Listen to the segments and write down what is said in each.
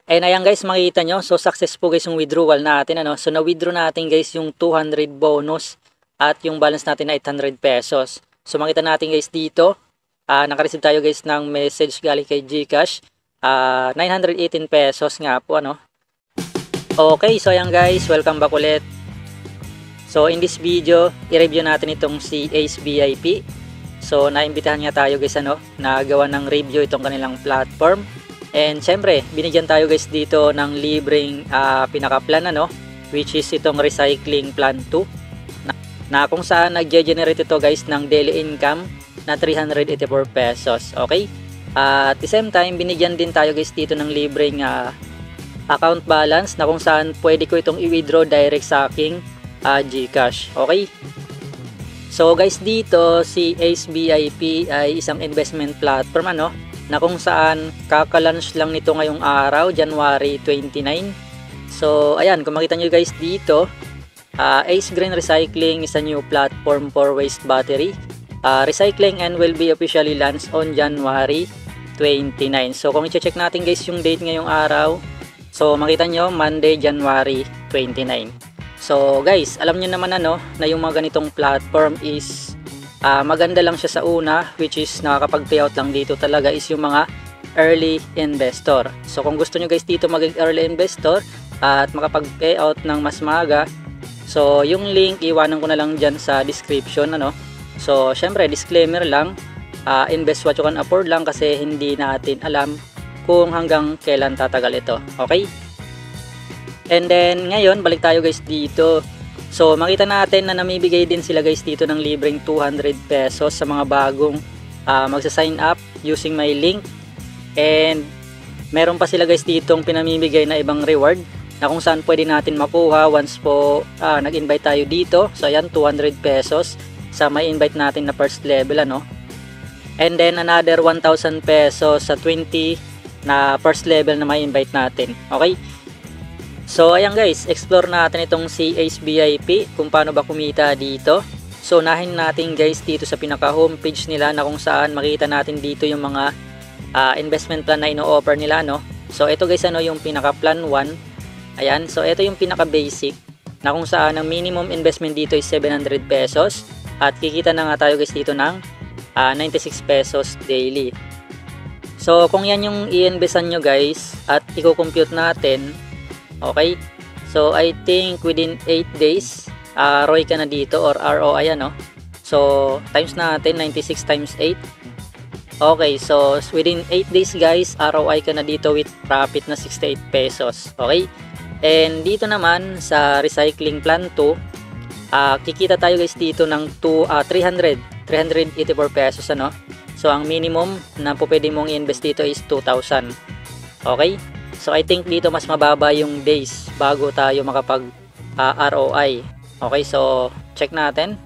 And ayan guys, makikita nyo, so successful guys yung withdrawal natin, ano. So na-withdraw natin guys yung 200 bonus at yung balance natin na 800 pesos. So makita natin guys dito, naka-receive tayo guys ng message galing kay GCash, 918 pesos nga po, ano. Okay, so ayan guys, welcome back ulit. So in this video, i-review natin itong si Ace VIP. So naimbitahan nga tayo guys, ano, na gawa ng review itong kanilang platform. And syempre, binigyan tayo guys dito ng libreng pinaka-plan, ano, which is itong recycling plan 2 na kung saan nag-generate ito guys ng daily income na 384 pesos. Okay? At the same time, binigyan din tayo guys dito ng libreng account balance na kung saan pwede ko itong i-withdraw direct sa aking GCash. Okay? So guys, dito si Ace VIP ay isang investment platform, ano, na kung saan kaka-launch lang nito ngayong araw, January 29. So ayan, kung makita nyo guys dito, Ace Green Recycling is a new platform for waste battery recycling and will be officially launched on January 29. So kung i-check natin guys yung date ngayong araw, so makita nyo Monday, January 29. So guys, alam nyo naman, ano, na yung mga ganitong platform is maganda lang siya sa una, which is nakakapag-payout lang dito talaga is yung mga early investor. So kung gusto nyo guys dito maging early investor at makapag-payout ng mas maaga, so yung link iwanan ko na lang dyan sa description, ano. So syempre disclaimer lang, invest what you can afford lang kasi hindi natin alam kung hanggang kailan tatagal ito. Okay? And then ngayon balik tayo guys dito. So makita natin na namibigay din sila guys dito ng libreng 200 pesos sa mga bagong magsa-sign up using my link. And meron pa sila guys ditong pinamimigay na ibang reward na kung saan pwede natin makuha once po nag-invite tayo dito. So ayan, 200 pesos sa may invite natin na first level, ano. And then another 1,000 pesos sa 20 na first level na may invite natin. Okay? So ayan guys, explore natin itong si Ace VIP kung paano ba kumita dito. So unahin natin guys dito sa pinaka homepage nila na kung saan makita natin dito yung mga investment plan na ino-offer nila, no. So ito guys, ano, yung pinaka plan 1. Ayan, so ito yung pinaka basic na kung saan ang minimum investment dito is 700 pesos at kikita na nga tayo guys dito ng 96 pesos daily. So kung yan yung i-investan nyo guys at i-compute natin, okay, so I think within 8 days ROI ka na dito or ROI, ano. So times natin 96 times 8. Okay, so within 8 days guys, ROI ka na dito with profit na 68 pesos. Okay? And dito naman sa recycling plan 2, kikita tayo guys dito ng 384 pesos, ano. So ang minimum na pwede mong i-invest dito is 2,000. Okay? So I think dito mas mababa yung days bago tayo makapag ROI. Okay, so check natin.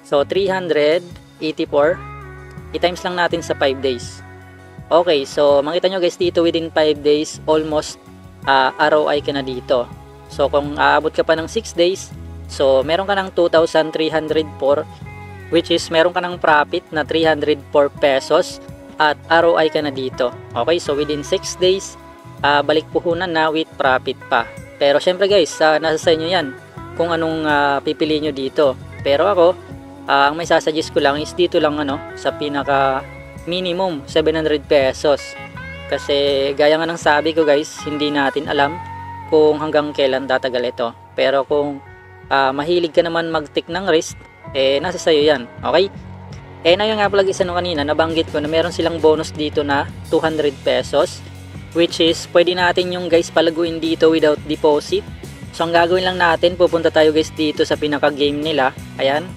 So 384 i-times lang natin sa 5 days. Okay, so makita nyo guys dito within 5 days almost ROI ka na dito. So kung aabot ka pa ng 6 days, so meron ka ng 2,304, which is meron ka ng profit na 304 pesos at ROI ka na dito. Okay, so within 6 days balik puhunan na with profit pa. Pero syempre guys, nasa sa inyo yan kung anong pipili nyo dito. Pero ako, ang may sasuggest ko lang is dito lang, ano, sa pinaka minimum 700 pesos. Kasi gaya nga ng sabi ko guys, hindi natin alam kung hanggang kailan tatagal ito. Pero kung mahilig ka naman mag-take ng risk, nasa sayo yan. Okay? Na yung nga pala isa nung kanina, nabanggit ko na meron silang bonus dito na 200 pesos. Which is, pwede natin yung guys palaguin dito without deposit. So ang gagawin lang natin, pupunta tayo guys dito sa pinaka game nila. Ayan.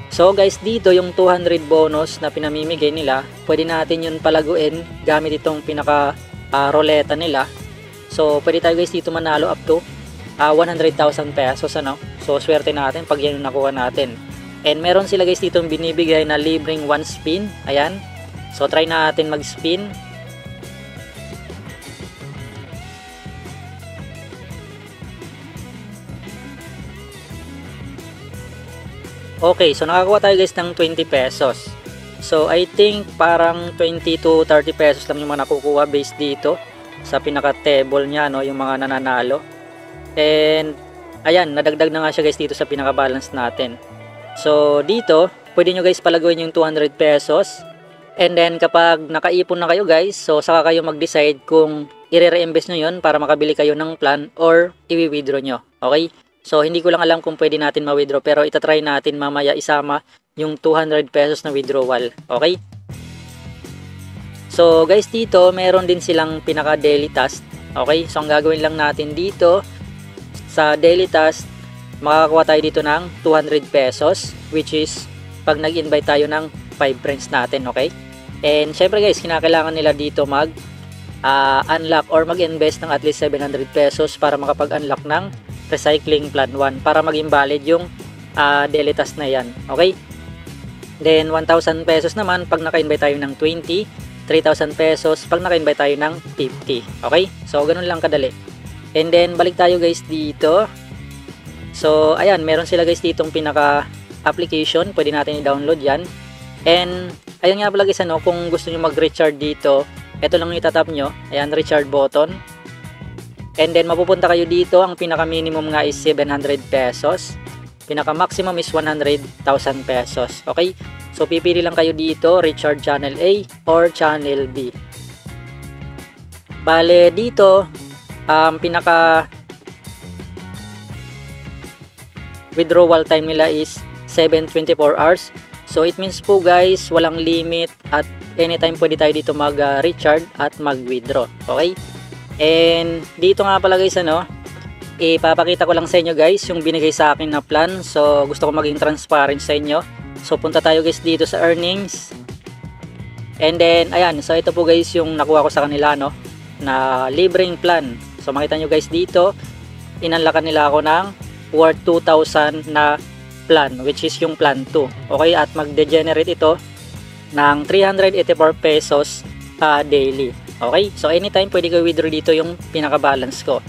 So guys, dito yung 200 bonus na pinamimigay nila, pwede natin yun palaguin gamit itong pinaka roleta nila. So pwede tayo guys dito manalo up to 100,000 pesos, ano. So swerte natin pag yan yung nakuha natin. And meron sila guys dito binibigay na libreng 1 spin. Ayan. So try natin mag-spin. Okay, so nakakuha tayo guys ng 20 pesos. So I think parang 20 to 30 pesos lang yung mga nakukuha based dito sa pinaka table niya, no, yung mga nananalo. And ayan, nadagdag na nga siya guys dito sa pinaka balance natin. So dito pwede nyo guys palagawin yung 200 pesos. And then kapag nakaipon na kayo guys, so saka kayo mag-decide kung i-re-invest nyo yun para makabili kayo ng plan or i-withdraw nyo. Okay? So hindi ko lang alam kung pwede natin ma-withdraw, pero itatry natin mamaya isama yung 200 pesos na withdrawal. Okay? So guys, dito meron din silang pinaka daily task. Okay? So ang gagawin lang natin dito sa daily task, makakakuha tayo dito ng 200 pesos, which is pag nag-invite tayo ng 5 friends natin. Okay? And syempre guys, kinakailangan nila dito unlock or mag-invest ng at least 700 pesos para makapag-unlock ng recycling plan 1 para maging valid yung daily task na yan. Okay? Then 1,000 pesos naman pag naka-invite tayo ng 20, 3,000 pesos pag naka-invite tayo ng 50. Okay? So ganun lang kadali. And then balik tayo guys dito. So ayan, meron sila guys ditong pinaka application, pwede natin i-download yan. And ayun nga pala guys, kung gusto niyo mag-recharge dito, ito lang yung itatap nyo. Ayan, recharge button. And then mapupunta kayo dito, ang pinaka minimum nga is 700 pesos. Pinaka maximum is 100,000 pesos. Okay? So pipili lang kayo dito, recharge channel A or channel B. Bale dito, pinaka withdrawal time nila is 7-24 hours. So it means po guys, walang limit at anytime pwede tayo dito mag-recharge at mag-withdraw. Okay? And dito nga pala guys, ipapakita ko lang sa inyo guys yung binigay sa akin na plan. So gusto ko maging transparent sa inyo. So punta tayo guys dito sa earnings. And then ayan, so ito po guys yung nakuha ko sa kanila, na libreng plan. So makita nyo guys dito, inanlakan nila ako ng worth 2,000 na plan, which is yung plan 2. Okay, at mag-degenerate ito ng 384 pesos daily. Okay, so anytime pwede ko withdraw dito yung pinaka-balance ko.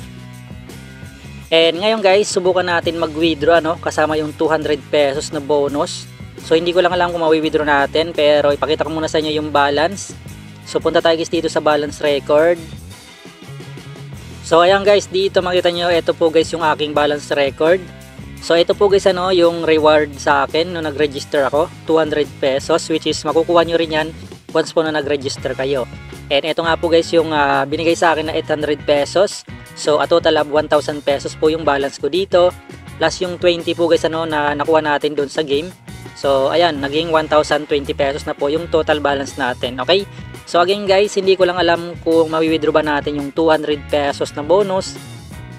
And ngayon guys, subukan natin mag-withdraw kasama yung 200 pesos na bonus. So hindi ko lang alam kung mawi-withdraw natin, pero ipakita ko muna sa inyo yung balance. So punta tayo guys dito sa balance record. So ayan guys, dito makita nyo, ito po guys yung aking balance record. So ito po guys yung reward sa akin nung nag-register ako, 200 pesos, which is makukuha nyo rin yan once po na nag-register kayo. And ito nga po guys yung binigay sa akin na 800 pesos. So a total of 1,000 pesos po yung balance ko dito, plus yung 20 po guys na nakuha natin doon sa game. So ayan, naging 1,020 pesos na po yung total balance natin. Okay? So again guys, hindi ko lang alam kung mawi-withdraw ba natin yung 200 pesos na bonus,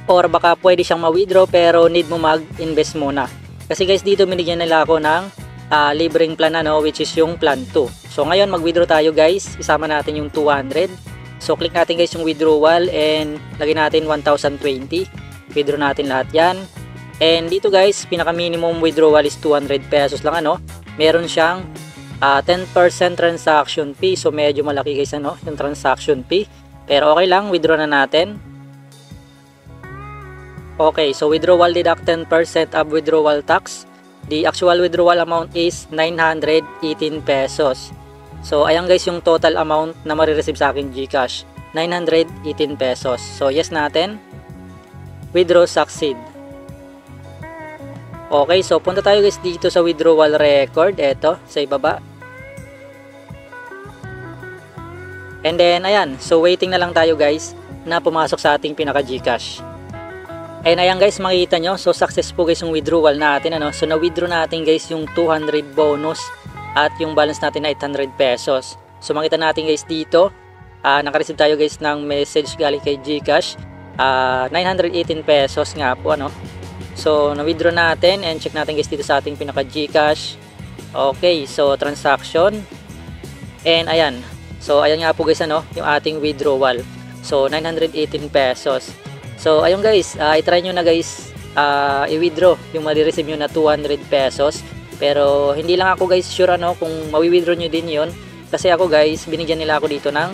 or baka pwede siyang ma-withdraw pero need mo mag-invest muna. Kasi guys, dito binigyan nila ako ng libreng plan which is yung plan 2. So ngayon mag-withdraw tayo guys, isama natin yung 200. So click natin guys yung withdrawal and lagay natin 1,020. Withdraw natin lahat yan. And dito guys, pinaka minimum withdrawal is 200 pesos lang Meron siyang 10% transaction fee. So medyo malaki guys yung transaction fee. Pero okay lang, withdraw na natin. Okay, so withdrawal deduct 10% of withdrawal tax. The actual withdrawal amount is 918 pesos. So ayan guys yung total amount na marireceive sa akin GCash, 918 pesos. So yes natin. Withdraw succeed. Okay, so punta tayo guys dito sa withdrawal record, eto sa ibaba. And then ayan, so waiting na lang tayo guys na pumasok sa ating pinaka GCash. And ayan guys, makikita nyo, so successful guys yung withdrawal natin So na-withdraw natin guys yung 200 bonus at yung balance natin na 800 pesos. So makita natin guys dito, naka-receive tayo guys ng message galing kay GCash, 918 pesos nga po So na-withdraw natin and check natin guys dito sa ating pinaka GCash. Okay, so transaction. And ayan. So ayan nga po guys yung ating withdrawal. So 918 pesos. So ayun guys, i-try nyo na guys i-withdraw yung ma-receive nyo na 200 pesos. Pero hindi lang ako guys sure kung mawi-withdraw nyo din yon. Kasi ako guys, binigyan nila ako dito ng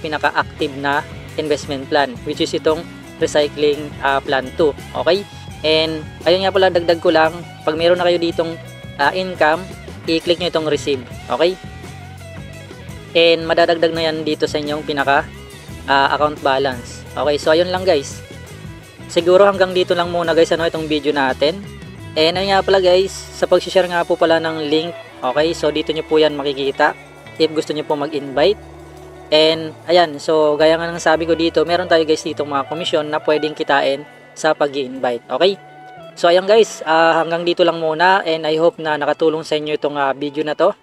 pinaka-active na investment plan, which is itong recycling plan 2. Okay? And ayun nga pala, dagdag ko lang, pag meron na kayo ditong income, i-click nyo itong receive. Okay? And madadagdag na yan dito sa inyong pinaka account balance. Okay, so ayun lang guys. Siguro hanggang dito lang muna guys itong video natin. And ayun nga pala guys, sa pag-share nga po pala ng link. Okay, so dito nyo po yan makikita if gusto nyo po mag-invite. And ayan, so gaya nga ng sabi ko dito, meron tayo guys dito mga komisyon na pwedeng kitain sa pag-i-invite. Okay, so ayan guys, hanggang dito lang muna. And I hope na nakatulong sa inyo itong video na to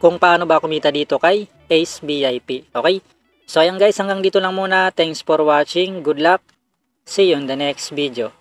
kung paano ba kumita dito kay Ace VIP. Okay, so ayan guys, hanggang dito lang muna. Thanks for watching, good luck, see you in the next video.